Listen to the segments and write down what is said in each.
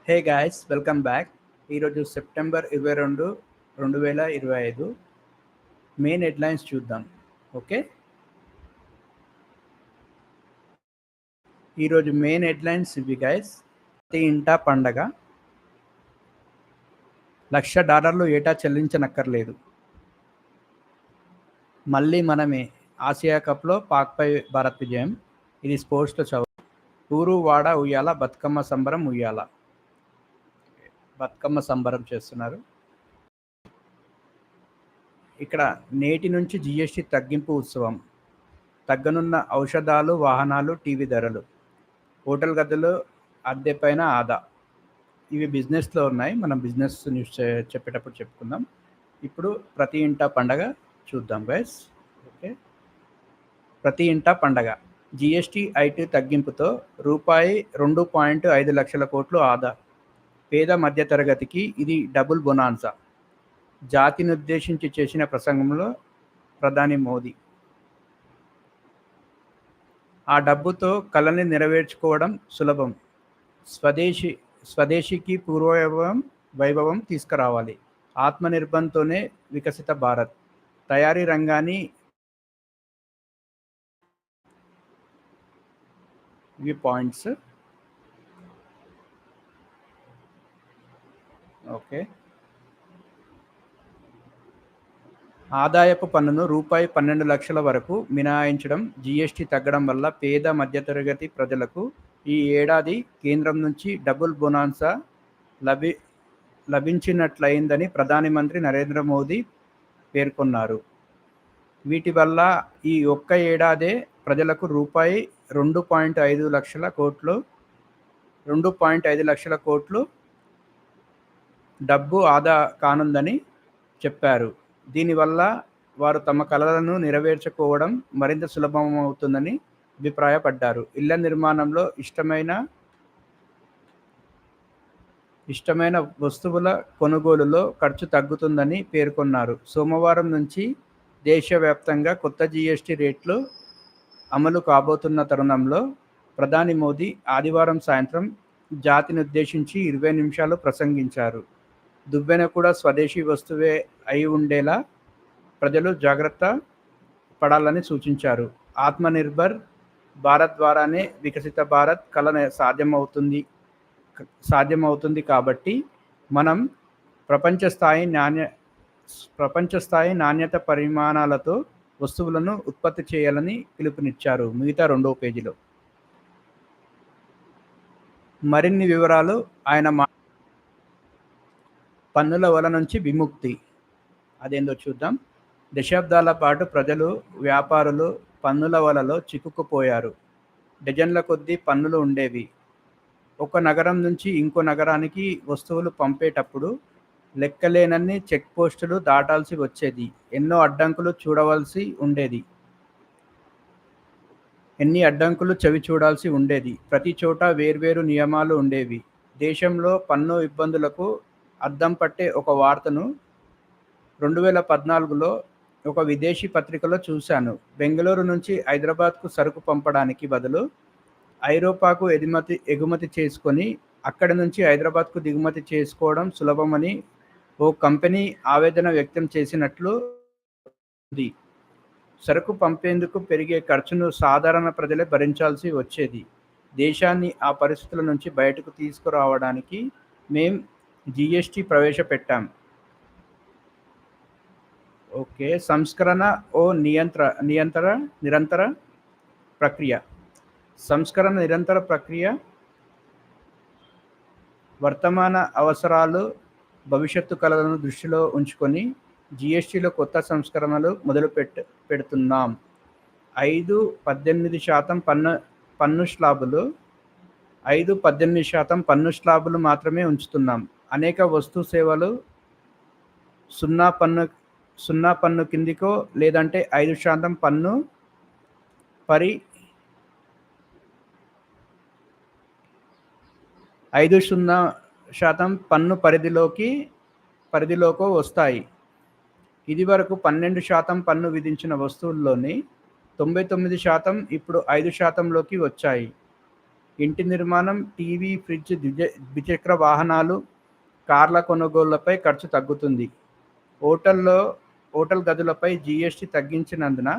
Hey guys, welcome back. ఈరోజు September 22, 2025 main headlines చూద్దాం. Okay, ఈరోజు మెయిన్ హెడ్లైన్స్ ఇవి గాయ్స్. ప్రతి ఇంటా పండగ, $1,00,000 ఏటా చెల్లించనక్కర్లేదు. మళ్ళీ మనమే, ఆసియా కప్లో పాక్పై భారత్ విజయం. ఇది స్పోర్ట్స్లో చదువు. ఊరు వాడ ఉయ్యాల, బతుకమ్మ సంబరం ఉయ్యాల. బతుకమ్మ సంబరం చేస్తున్నారు. ఇక్కడ నేటి నుంచి జిఎస్టీ తగ్గింపు ఉత్సవం. తగ్గనున్న ఔషధాలు, వాహనాలు, టీవీ ధరలు, హోటల్ గదులు అద్దెపైన ఆదా. ఇవి బిజినెస్లో ఉన్నాయి. మనం బిజినెస్ న్యూస్ చెప్పేటప్పుడు చెప్పుకుందాం. ఇప్పుడు ప్రతి ఇంటా పండగ చూద్దాం గైస్. ఓకే, ప్రతి ఇంటా పండగ. జిఎస్టీ ఐటీ తగ్గింపుతో రూపాయి 2.5 లక్షల కోట్లు ఆదా. పేద మధ్యతరగతికి ఇది డబుల్ బొనాన్సా. జాతినుద్దేశించి చేసిన ప్రసంగంలో ప్రధాని మోదీ, ఆ డబ్బుతో కళని నెరవేర్చుకోవడం సులభం. స్వదేశీకి వైభవం తీసుకురావాలి. ఆత్మనిర్భర్తోనే వికసిత భారత్. తయారీ రంగాన్ని ఇవి పాయింట్స్. ఓకే, ఆదాయపు పన్నును రూపాయి 12 లక్షల వరకు మినహాయించడం. జీఎస్టీ తగ్గడం వల్ల పేద మధ్యతరగతి ప్రజలకు ఈ ఏడాది కేంద్రం నుంచి డబుల్ బొనాన్సా లభించినట్లయిందని ప్రధానమంత్రి నరేంద్ర మోదీ పేర్కొన్నారు. వీటి వల్ల ఈ ఒక్క ఏడాదే ప్రజలకు రూపాయి 2.5 లక్షల కోట్లు డబ్బు ఆదా కానుందని చెప్పారు. దీనివల్ల వారు తమ కలలను నెరవేర్చుకోవడం మరింత సులభమవుతుందని అభిప్రాయపడ్డారు. ఇళ్ల నిర్మాణంలో ఇష్టమైన వస్తువుల కొనుగోలులో ఖర్చు తగ్గుతుందని పేర్కొన్నారు. సోమవారం నుంచి దేశవ్యాప్తంగా కొత్త జీఎస్టీ రేట్లు అమలు కాబోతున్న తరుణంలో ప్రధాని మోదీ ఆదివారం సాయంత్రం జాతినుద్దేశించి 20 నిమిషాలు ప్రసంగించారు. దువ్వెన కూడా స్వదేశీ వస్తువే అయి ఉండేలా ప్రజలు జాగ్రత్త పడాలని సూచించారు. ఆత్మనిర్భర్ భారత్ ద్వారానే వికసిత భారత్ కళ సాధ్యమవుతుంది. కాబట్టి మనం ప్రపంచ స్థాయి నాణ్యత పరిమాణాలతో వస్తువులను ఉత్పత్తి చేయాలని పిలుపునిచ్చారు. మిగతా 2వ పేజీలో మరిన్ని వివరాలు. ఆయన పన్నుల వల నుంచి విముక్తి అదేందో చూద్దాం. దశాబ్దాల పాటు ప్రజలు, వ్యాపారులు పన్నుల వలలో చిక్కుకుపోయారు. డజన్ల కొద్దీ పన్నులు ఉండేవి. ఒక నగరం నుంచి ఇంకో నగరానికి వస్తువులు పంపేటప్పుడు లెక్కలేనన్ని చెక్ పోస్టులు దాటాల్సి వచ్చేది. ఎన్ని అడ్డంకులు చవి చూడాల్సి ఉండేది. ప్రతి చోట వేర్వేరు నియమాలు ఉండేవి. దేశంలో పన్ను ఇబ్బందులకు అద్దం పట్టే ఒక వార్తను 2014లో ఒక విదేశీ పత్రికలో చూశాను. బెంగళూరు నుంచి హైదరాబాద్కు సరుకు పంపడానికి బదులు ఐరోపాకు ఎగుమతి చేసుకొని అక్కడి నుంచి హైదరాబాద్కు దిగుమతి చేసుకోవడం సులభమని ఓ కంపెనీ ఆవేదన వ్యక్తం చేసినట్లు ఉంది. సరుకు పంపేందుకు పెరిగే ఖర్చును సాధారణ ప్రజలే భరించాల్సి వచ్చేది. దేశాన్ని ఆ పరిస్థితుల నుంచి బయటకు తీసుకురావడానికి మేం జీఎస్టీ ప్రవేశపెట్టాం. ఓకే, సంస్కరణ ఓ నిరంతర ప్రక్రియ. సంస్కరణ నిరంతర ప్రక్రియ. వర్తమాన అవసరాలు, భవిష్యత్తు కళలను దృష్టిలో ఉంచుకొని జీఎస్టీలో కొత్త సంస్కరణలు పెడుతున్నాం. 5-18% పన్ను స్లాబులు మాత్రమే ఉంచుతున్నాం. అనేక వస్తు సేవలు 0% పన్ను కిందికో లేదంటే 5% పన్ను 5% పన్ను పరిధిలోకో వస్తాయి. ఇదివరకు 12% పన్ను విధించిన వస్తువుల్లోని 99% ఇప్పుడు 5%లోకి వచ్చాయి. ఇంటి నిర్మాణం, టీవీ, ఫ్రిడ్జ్, ద్విచక్ర వాహనాలు, కార్ల కొనుగోళ్లపై ఖర్చు తగ్గుతుంది. హోటల్ గదులపై జీఎస్టీ తగ్గించినందున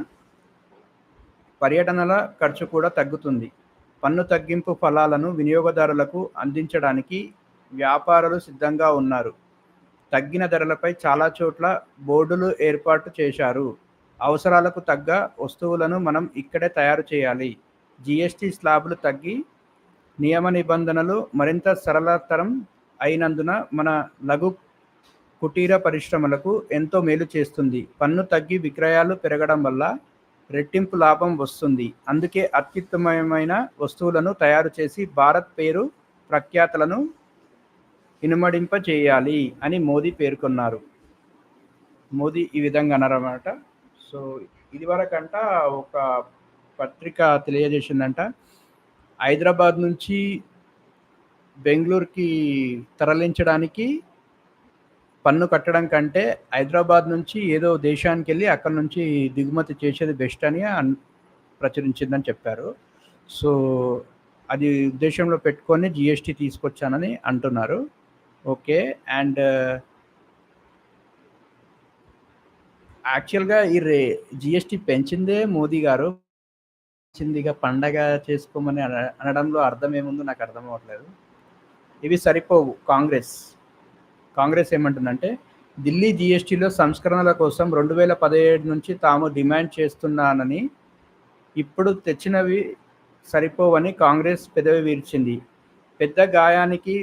పర్యటనల ఖర్చు కూడా తగ్గుతుంది. పన్ను తగ్గింపు ఫలాలను వినియోగదారులకు అందించడానికి వ్యాపారులు సిద్ధంగా ఉన్నారు. తగ్గిన ధరలపై చాలా చోట్ల బోర్డులు ఏర్పాటు చేశారు. అవసరాలకు తగ్గ వస్తువులను మనం ఇక్కడే తయారు చేయాలి. జీఎస్టీ స్లాబులు తగ్గి నియమ నిబంధనలు మరింత సరళతరం అయినందున మన లఘు కుటీర పరిశ్రమలకు ఎంతో మేలు చేస్తుంది. పన్ను తగ్గి విక్రయాలు పెరగడం వల్ల రెట్టింపు లాభం వస్తుంది. అందుకే అత్యుత్తమమైన వస్తువులను తయారు చేసి భారత్ పేరు ప్రఖ్యాతలను ఇనుమడింప చేయాలి అని మోదీ పేర్కొన్నారు. మోదీ ఈ విధంగా అన్నారన్నమాట. సో ఇదివరకంట ఒక పత్రిక తెలియజేసిందంట, హైదరాబాద్ నుంచి బెంగళూరుకి తరలించడానికి పన్ను కట్టడం కంటే హైదరాబాద్ నుంచి ఏదో దేశానికి వెళ్ళి అక్కడ నుంచి దిగుమతి చేసేది బెస్ట్ అని ప్రచురించిందని చెప్పారు. సో అది ఉద్దేశంలో పెట్టుకొని జిఎస్టీ తీసుకొచ్చానని అంటున్నారు. ఓకే. అండ్ యాక్చువల్గా ఈ జిఎస్టీ పెంచిందే మోదీ గారు. పెంచిందిగా పండగ చేసుకోమని అనడంలో అర్థం ఏముందో నాకు అర్థం అవ్వట్లేదు. ఇవి సరిపోవు. కాంగ్రెస్ ఏమంటుందంటే, ఢిల్లీ జీఎస్టీలో సంస్కరణల కోసం 2017 నుంచి తాము డిమాండ్ చేస్తున్నానని, ఇప్పుడు తెచ్చినవి సరిపోవని కాంగ్రెస్ పెదవి విరిచింది. పెద్ద గాయానికి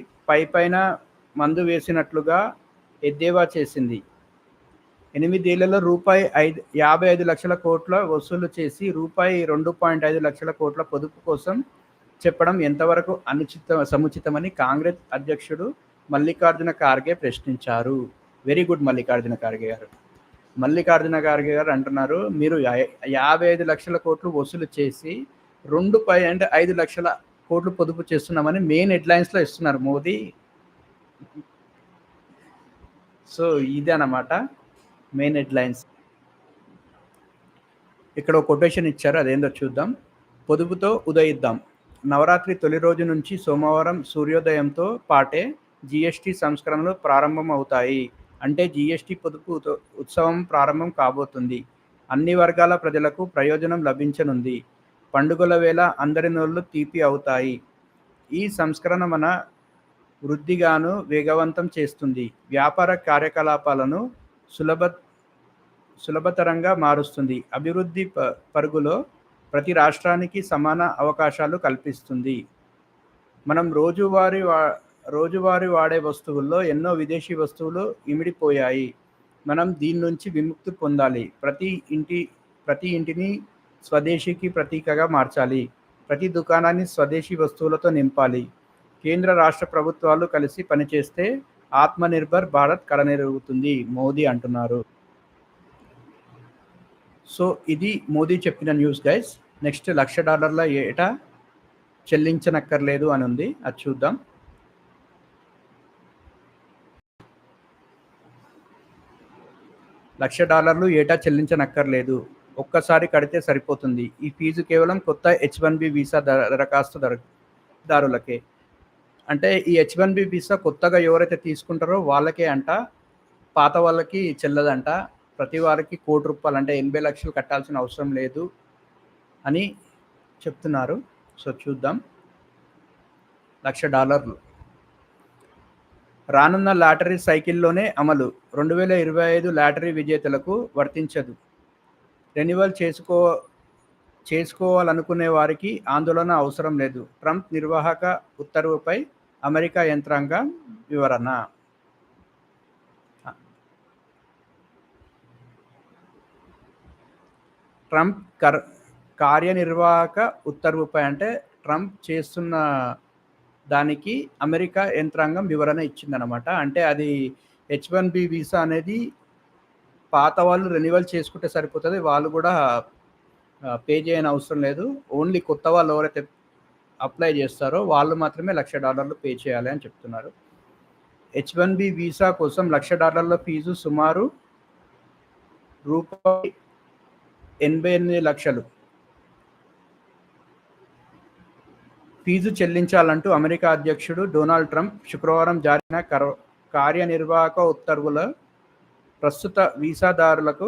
పైన మందు వేసినట్లుగా ఎద్దేవా చేసింది. 8 ఏళ్లలో ₹55 లక్షల కోట్ల వసూలు చేసి ₹2.5 లక్షల కోట్ల పొదుపు కోసం చెప్పడం ఎంతవరకు సముచితమని కాంగ్రెస్ అధ్యక్షుడు మల్లికార్జున ఖార్గే ప్రశ్నించారు. వెరీ గుడ్ మల్లికార్జున ఖార్గే గారు అంటున్నారు, మీరు 55 లక్షల కోట్లు వసూలు చేసి 2.5 లక్షల కోట్లు పొదుపు చేస్తున్నామని మెయిన్ హెడ్లైన్స్లో ఇస్తున్నారు మోదీ. సో ఇదే అన్నమాట మెయిన్ హెడ్లైన్స్. ఇక్కడ ఒక కొటేషన్ ఇచ్చారు, అదేందో చూద్దాం. పొదుపుతో ఉదయిద్దాం. నవరాత్రి తొలి రోజు నుంచి సోమవారం సూర్యోదయంతో పాటే జీఎస్టీ సంస్కరణలు ప్రారంభం అవుతాయి. అంటే జీఎస్టీ పొదుపు ఉత్సవం ప్రారంభం కాబోతుంది. అన్ని వర్గాల ప్రజలకు ప్రయోజనం లభించనుంది. పండుగల వేళ అందరి నోళ్ళు తీపి అవుతాయి. ఈ సంస్కరణ మన వృద్ధిగాను వేగవంతం చేస్తుంది. వ్యాపార కార్యకలాపాలను సులభతరంగా మారుస్తుంది. అభివృద్ధి పరుగులో ప్రతి రాష్ట్రానికి సమాన అవకాశాలు కల్పిస్తుంది. మనం రోజువారీ వాడే వస్తువుల్లో ఎన్నో విదేశీ వస్తువులు ఇమిడిపోయాయి. మనం దీని నుంచి విముక్తి పొందాలి. ప్రతి ఇంటిని స్వదేశీకి ప్రతీకగా మార్చాలి. ప్రతి దుకాణాన్ని స్వదేశీ వస్తువులతో నింపాలి. కేంద్ర రాష్ట్ర ప్రభుత్వాలు కలిసి పనిచేస్తే ఆత్మనిర్భర్ భారత్ కడనెరుగుతుంది మోదీ అంటున్నారు. సో ఇది మోదీ చెప్పిన న్యూస్ గైస్. నెక్స్ట్ $1,00,000 ఏటా చెల్లించనక్కర్లేదు అని ఉంది, అది చూద్దాం. $1,00,000 ఏటా చెల్లించనక్కర్లేదు, ఒక్కసారి కడితే సరిపోతుంది. ఈ ఫీజు కేవలం కొత్త H1B వీసా దరఖాస్తుదారులకే. అంటే ఈ H1B వీసా కొత్తగా ఎవరైతే తీసుకుంటారో వాళ్ళకే అంట, పాత వాళ్ళకి చెల్లదంట. ప్రతి వారికి ₹1,00,00,000 అంటే 80 లక్షలు కట్టాల్సిన అవసరం లేదు అని చెప్తున్నారు. సో చూద్దాం. $1,00,000 రానున్న లాటరీ సైకిల్లోనే అమలు. 2025 లాటరీ విజేతలకు వర్తించదు. రెన్యువల్ చేసుకోవాలనుకునే వారికి ఆందోళన అవసరం లేదు. ట్రంప్ నిర్వాహక ఉత్తర్వుపై అమెరికా యంత్రాంగం వివరణ. ట్రంప్ కార్యనిర్వాహక ఉత్తర్వుపై అంటే ట్రంప్ చేస్తున్న దానికి అమెరికా యంత్రాంగం వివరణ ఇచ్చిందనమాట. అంటే అది H1B వీసా అనేది పాత వాళ్ళు రెన్యువల్ చేసుకుంటే సరిపోతుంది. వాళ్ళు కూడా పే చేయని అవసరం లేదు. ఓన్లీ కొత్త వాళ్ళు ఎవరైతే అప్లై చేస్తారో వాళ్ళు మాత్రమే $1,00,000 పే చేయాలి అని చెప్తున్నారు. H1B వీసా కోసం $1,00,000 ఫీజు సుమారు ₹88 లక్షలు. ఫీజు చెల్లించాలంటూ అమెరికా అధ్యక్షుడు డొనాల్డ్ ట్రంప్ శుక్రవారం జారీ కార్యనిర్వాహక ఉత్తర్వుల ప్రస్తుత వీసాదారులకు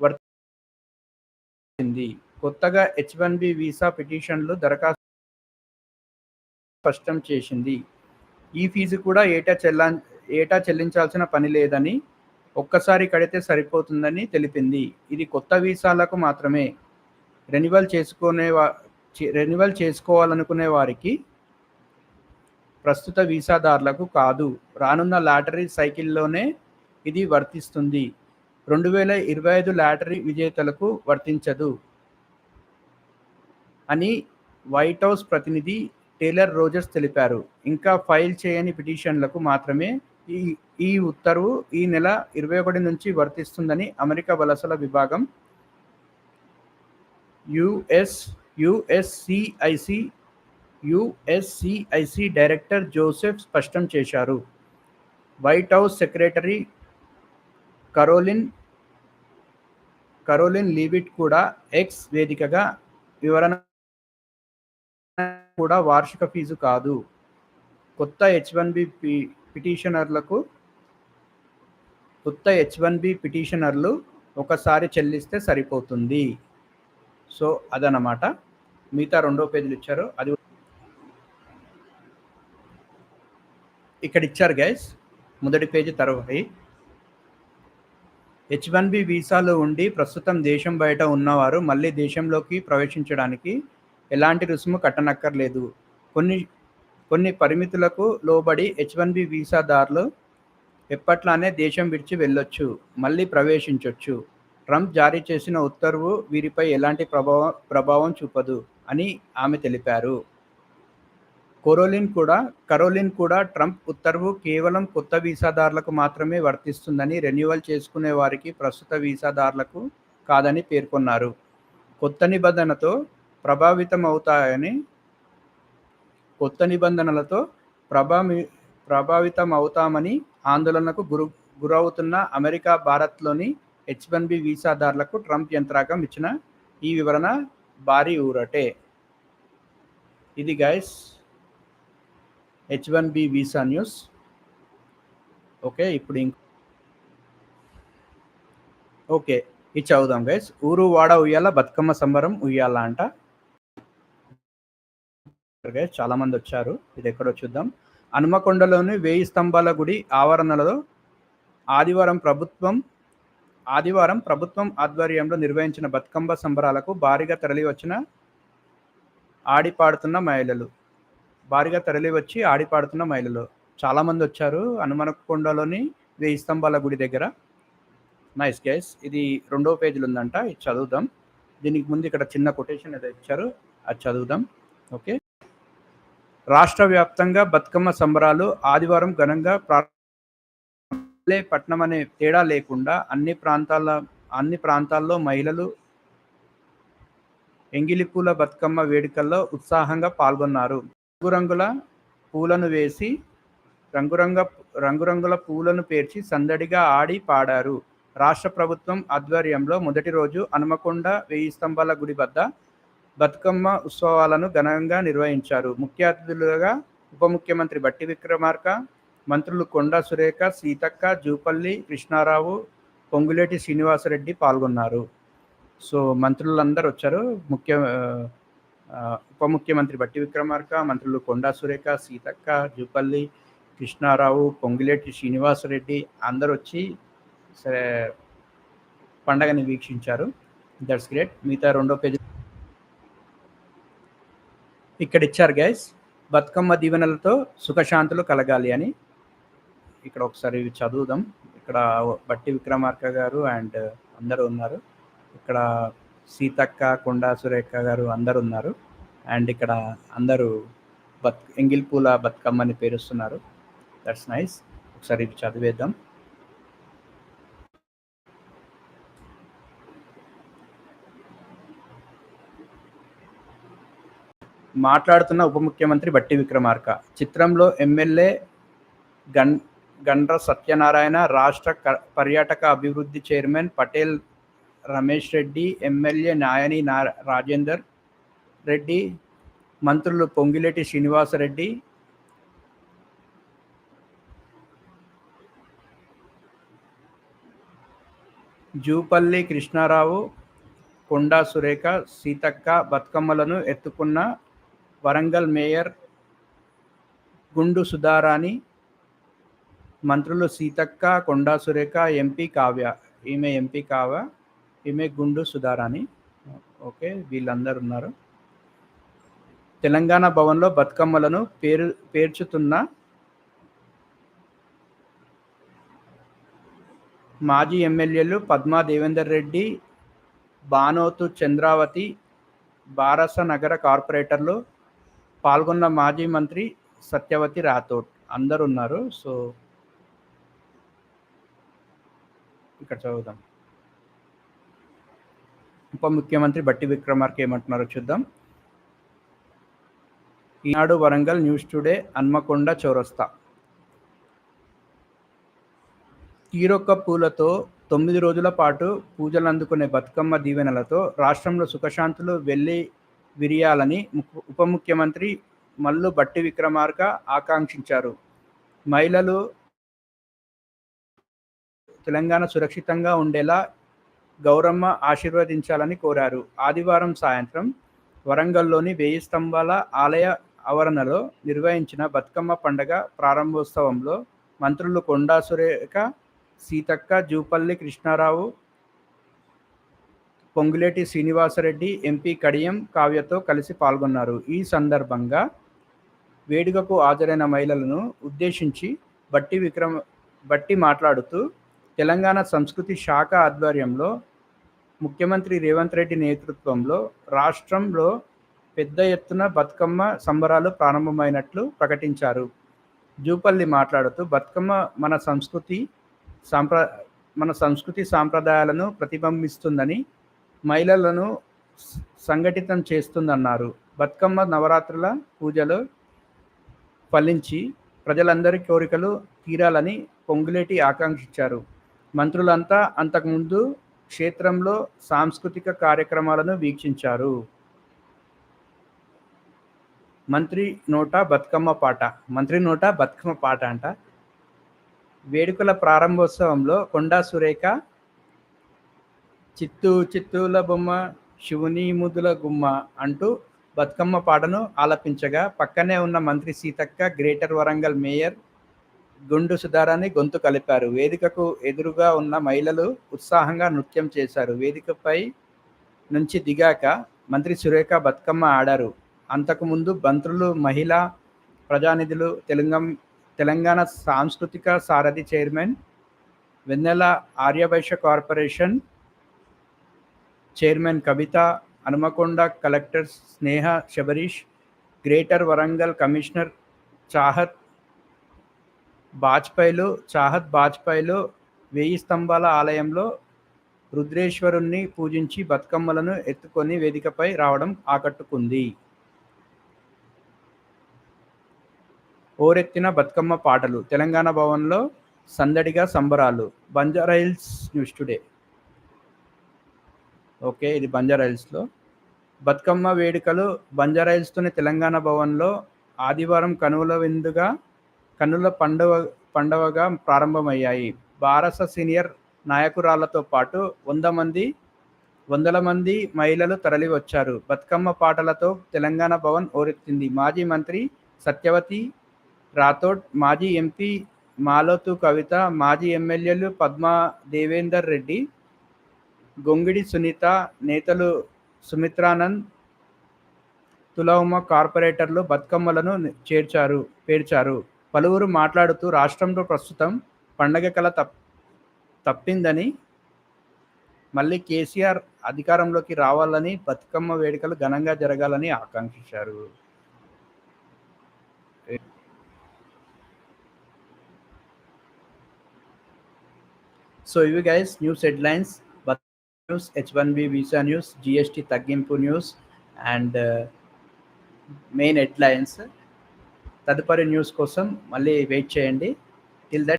వర్తించింది. కొత్తగా H-1B వీసా పిటిషన్లు దరఖాస్తు స్పష్టం చేసింది. ఈ ఫీజు కూడా ఏటా చెల్లించాల్సిన పని లేదని, ఒక్కసారి కడితే సరిపోతుందని తెలిపింది. ఇది కొత్త వీసాలకు మాత్రమే. రెన్యువల్ చేసుకోవాలనుకునే వారికి, ప్రస్తుత వీసాదారులకు కాదు. రానున్న లాటరీ సైకిల్లోనే ఇది వర్తిస్తుంది. 2025 లాటరీ విజేతలకు వర్తించదు అని వైట్ హౌస్ ప్రతినిధి టేలర్ రోజర్స్ తెలిపారు. ఇంకా ఫైల్ చేయని పిటిషన్లకు మాత్రమే ఈ ఉత్తర్వు ఈ నెల 21 నుంచి వర్తిస్తుందని అమెరికా వలసల విభాగం యుఎస్సిఐసి డైరెక్టర్ జోసెఫ్ స్పష్టం చేశారు. White house secretary Karoline Leavitt కూడా ఎక్స్ వేదికగా వివరణ కూడా వార్షిక ఫీజు కాదు. కొత్త H-1B పిటిషనర్లు ఒకసారి చెల్లిస్తే సరిపోతుంది. సో అదనమాట. మిగతా 2వ పేజీలు ఇచ్చారు. అది ఇక్కడ ఇచ్చారు గైస్. మొదటి పేజీ తర్వాయి H-1B వీసాలు ఉండి ప్రస్తుతం దేశం బయట ఉన్నవారు మళ్ళీ దేశంలోకి ప్రవేశించడానికి ఎలాంటి రుసుము కట్టనక్కర్లేదు. కొన్ని పరిమితులకు లోబడి H-1B వీసాదారులు ఎప్పట్లానే దేశం విడిచి వెళ్ళొచ్చు, మళ్ళీ ప్రవేశించొచ్చు. ట్రంప్ జారీ చేసిన ఉత్తర్వు వీరిపై ఎలాంటి ప్రభావం చూపదు అని ఆమె తెలిపారు. కరోలిన్ కూడా ట్రంప్ ఉత్తర్వు కేవలం కొత్త వీసాదారులకు మాత్రమే వర్తిస్తుందని, రెన్యువల్ చేసుకునే వారికి, ప్రస్తుత వీసాదారులకు కాదని పేర్కొన్నారు. కొత్త నిబంధనలతో ప్రభావితమవుతామని ఆందోళనకు గురవుతున్న అమెరికా, భారత్లోని H-1B వీసాదారులకు ట్రంప్ యంత్రాంగం ఇచ్చిన ఈ వివరణ భారీ ఊరటే. ఇది guys H-1B visa news. Okay, ఇప్పుడు ఇది చదువుదాం గైస్. ఊరు వాడ ఉయ్యాల, బతుకమ్మ సంబరం ఉయ్యాల అంట గైస్. చాలా మంది వచ్చారు. ఇది ఎక్కడో చూద్దాం. హనుమకొండలోని 1000 స్తంభాల గుడి ఆవరణలో ఆదివారం ప్రభుత్వం ఆధ్వర్యంలో నిర్వహించిన బతుకమ్మ సంబరాలకు భారీగా తరలివచ్చి ఆడిపాడుతున్న మహిళలు చాలా మంది వచ్చారు హనుమకొండలోని 1000 స్తంభాల గుడి దగ్గర. Nice guys. ఇది 2వ పేజీలో ఉందంట. ఇది చదువుదాం. దీనికి ముందు ఇక్కడ చిన్న కొటేషన్ ఏదో ఇచ్చారు, అది చదువుదాం. ఓకే. రాష్ట్ర వ్యాప్తంగా బతుకమ్మ సంబరాలు ఆదివారం ఘనంగా పట్నం అనే తేడా లేకుండా అన్ని ప్రాంతాల్లో మహిళలు ఎంగిలిపూల బతుకమ్మ వేడుకల్లో ఉత్సాహంగా పాల్గొన్నారు. రంగురంగుల పూలను పేర్చి సందడిగా ఆడి పాడారు. రాష్ట్ర ప్రభుత్వం ఆధ్వర్యంలో మొదటి రోజు హనుమకొండ 1000 స్తంభాల గుడి వద్ద బతుకమ్మ ఉత్సవాలను ఘనంగా నిర్వహించారు. ముఖ్య అతిథులుగా ఉప ముఖ్యమంత్రి బట్టి విక్రమార్క, మంత్రులు కొండా సురేఖ, సీతక్క, జూపల్లి కృష్ణారావు, పొంగులేటి శ్రీనివాసరెడ్డి పాల్గొన్నారు. సో మంత్రులందరూ వచ్చారు. ఉప ముఖ్యమంత్రి బట్టి విక్రమార్క, మంత్రులు కొండా సురేఖ, సీతక్క, జూపల్లి కృష్ణారావు, పొంగులేటి శ్రీనివాసరెడ్డి అందరూ వచ్చి పండగని వీక్షించారు. That's great. మిగతా 2వ పేజీ ఇక్కడ ఇచ్చారు గైస్. బతుకమ్మ దీవెనలతో సుఖశాంతులు కలగాలి అని. ఇక్కడ ఒకసారి చదువుదాం. ఇక్కడ బట్టి విక్రమార్క గారు అండ్ అందరూ ఉన్నారు. ఇక్కడ సీతక్క, కొండా సురేఖ గారు అందరు ఉన్నారు. అండ్ ఇక్కడ అందరూ ఎంగిల్పూల బతుకమ్మని పేరుస్తున్నారు. That's nice. ఒకసారి చదివేద్దాం. మాట్లాడుతున్న ఉప ముఖ్యమంత్రి బట్టి విక్రమార్క, చిత్రంలో ఎమ్మెల్యే గండ్ర సత్యనారాయణ, రాష్ట్ర పర్యాటక అభివృద్ధి చైర్మన్ పటేల్ రమేష్ రెడ్డి, ఎమ్మెల్యే నాయని రాజేందర్ రెడ్డి, మంత్రులు పొంగిలేటి శ్రీనివాసరెడ్డి, జూపల్లి కృష్ణారావు, కొండా సురేఖ, సీతక్క బతుకమ్మలను ఎత్తుకున్న వరంగల్ మేయర్ గుండు సుధారాణి. మంత్రులు సీతక్క, కొండా సురేఖ, ఎంపీ కావ్య, ఈమె గుండు సుధారాణి. ఓకే, వీళ్ళందరూ ఉన్నారు. తెలంగాణ భవన్లో బతుకమ్మలను పేర్చుతున్న మాజీ ఎమ్మెల్యేలు పద్మా దేవేందర్ రెడ్డి, బానోతు చంద్రావతి, బారస నగర కార్పొరేటర్లు, పాల్గొన్న మాజీ మంత్రి సత్యవతి రాథోడ్ అందరు ఉన్నారు. సో ఇక్కడ చదువుదాం. ఉప ముఖ్యమంత్రి బట్టి విక్రమార్క ఏమంటున్నారో చూద్దాం. ఈనాడు వరంగల్, న్యూస్ టుడే, హన్మకొండ చౌరస్తా. తీరొక్క పూలతో 9 రోజుల పాటు పూజలు అందుకునే బతుకమ్మ దీవెనలతో రాష్ట్రంలో సుఖశాంతులు వెళ్లి విరియాలని ఉప ముఖ్యమంత్రి మల్లు బట్టి విక్రమార్క ఆకాంక్షించారు. మహిళలు తెలంగాణ సురక్షితంగా ఉండేలా గౌరమ్మ ఆశీర్వదించాలని కోరారు. ఆదివారం సాయంత్రం వరంగల్లోని 1000 స్తంభాల ఆలయ ఆవరణలో నిర్వహించిన బతుకమ్మ పండుగ ప్రారంభోత్సవంలో మంత్రులు కొండా సురేఖ, సీతక్క, జూపల్లి కృష్ణారావు, పొంగులేటి శ్రీనివాసరెడ్డి, ఎంపీ కడియం కావ్యతో కలిసి పాల్గొన్నారు. ఈ సందర్భంగా వేడుకకు హాజరైన మహిళలను ఉద్దేశించి బట్టి మాట్లాడుతూ తెలంగాణ సంస్కృతి శాఖ ఆధ్వర్యంలో ముఖ్యమంత్రి రేవంత్ రెడ్డి నేతృత్వంలో రాష్ట్రంలో పెద్ద ఎత్తున బతుకమ్మ సంబరాలు ప్రారంభమైనట్లు ప్రకటించారు. జూపల్లి మాట్లాడుతూ బతుకమ్మ మన సంస్కృతి సాంప్రదాయాలను ప్రతిబింబిస్తుందని, మహిళలను సంఘటితం చేస్తుందన్నారు. బతుకమ్మ నవరాత్రుల పూజలు ఫలించి ప్రజలందరి కోరికలు తీరాలని పొంగులేటి ఆకాంక్షించారు. మంత్రులంతా అంతకుముందు క్షేత్రంలో సాంస్కృతిక కార్యక్రమాలను వీక్షించారు. మంత్రి నోట బతుకమ్మ పాట అంట. వేడుకల ప్రారంభోత్సవంలో కొండా సురేఖ చిత్తూల బొమ్మ శివుని ముదుల గుమ్మ అంటూ బతుకమ్మ పాటను ఆలపించగా పక్కనే ఉన్న మంత్రి సీతక్క, గ్రేటర్ వరంగల్ మేయర్ గుండు సుధారాన్ని గొంతు కలిపారు. వేదికకు ఎదురుగా ఉన్న మహిళలు ఉత్సాహంగా నృత్యం చేశారు. వేదికపై నుంచి దిగాక మంత్రి సురేఖ బతుకమ్మ ఆడారు. అంతకుముందు మంత్రులు, మహిళా ప్రజానిధులు, తెలంగాణ సాంస్కృతిక సారథి చైర్మన్ వెన్నెల, ఆర్యవైశ్య కార్పొరేషన్ చైర్మన్ కవిత, హనుమకొండ కలెక్టర్ స్నేహ శబరీష్, గ్రేటర్ వరంగల్ కమిషనర్ చాహత్ బాజ్పేయిలు 1000 స్తంభాల ఆలయంలో రుద్రేశ్వరుణ్ణి పూజించి బతుకమ్మలను ఎత్తుకొని వేదికపై రావడం ఆకట్టుకుంది. ఓరెత్తిన బతుకమ్మ పాటలు, తెలంగాణ భవన్లో సందడిగా సంబరాలు. Banjara Hills, news today. ఓకే, ఇది బంజారాహిల్స్లో బతుకమ్మ వేడుకలు బంజారాహిల్స్తోని తెలంగాణ భవన్లో ఆదివారం కన్నుల పండువగా ప్రారంభమయ్యాయి. బారస సీనియర్ నాయకురాళ్లతో పాటు వందల మంది మహిళలు తరలివచ్చారు. బతుకమ్మ పాటలతో తెలంగాణ భవన్ ఓరెత్తింది. మాజీ మంత్రి సత్యవతి రాథోడ్, మాజీ ఎంపీ మాలోతు కవిత, మాజీ ఎమ్మెల్యేలు పద్మా దేవేందర్ రెడ్డి, గొంగిడి సునీత, నేతలు సుమిత్రానంద్, తులౌమ కార్పొరేటర్లు బతుకమ్మలను పేర్చారు. పలువురు మాట్లాడుతూ రాష్ట్రంలో ప్రస్తుతం పండగ కళ తప్పిందని, మళ్ళీ కేసీఆర్ అధికారంలోకి రావాలని, బతుకమ్మ వేడుకలు ఘనంగా జరగాలని ఆకాంక్షించారు. సో ఇవి guys news headlines, news, H1B visa news, GST తగ్గింపు న్యూస్ అండ్ మెయిన్ హెడ్లైన్స్. తదుపరి న్యూస్ కోసం మళ్ళీ వెయిట్ చేయండి. Till that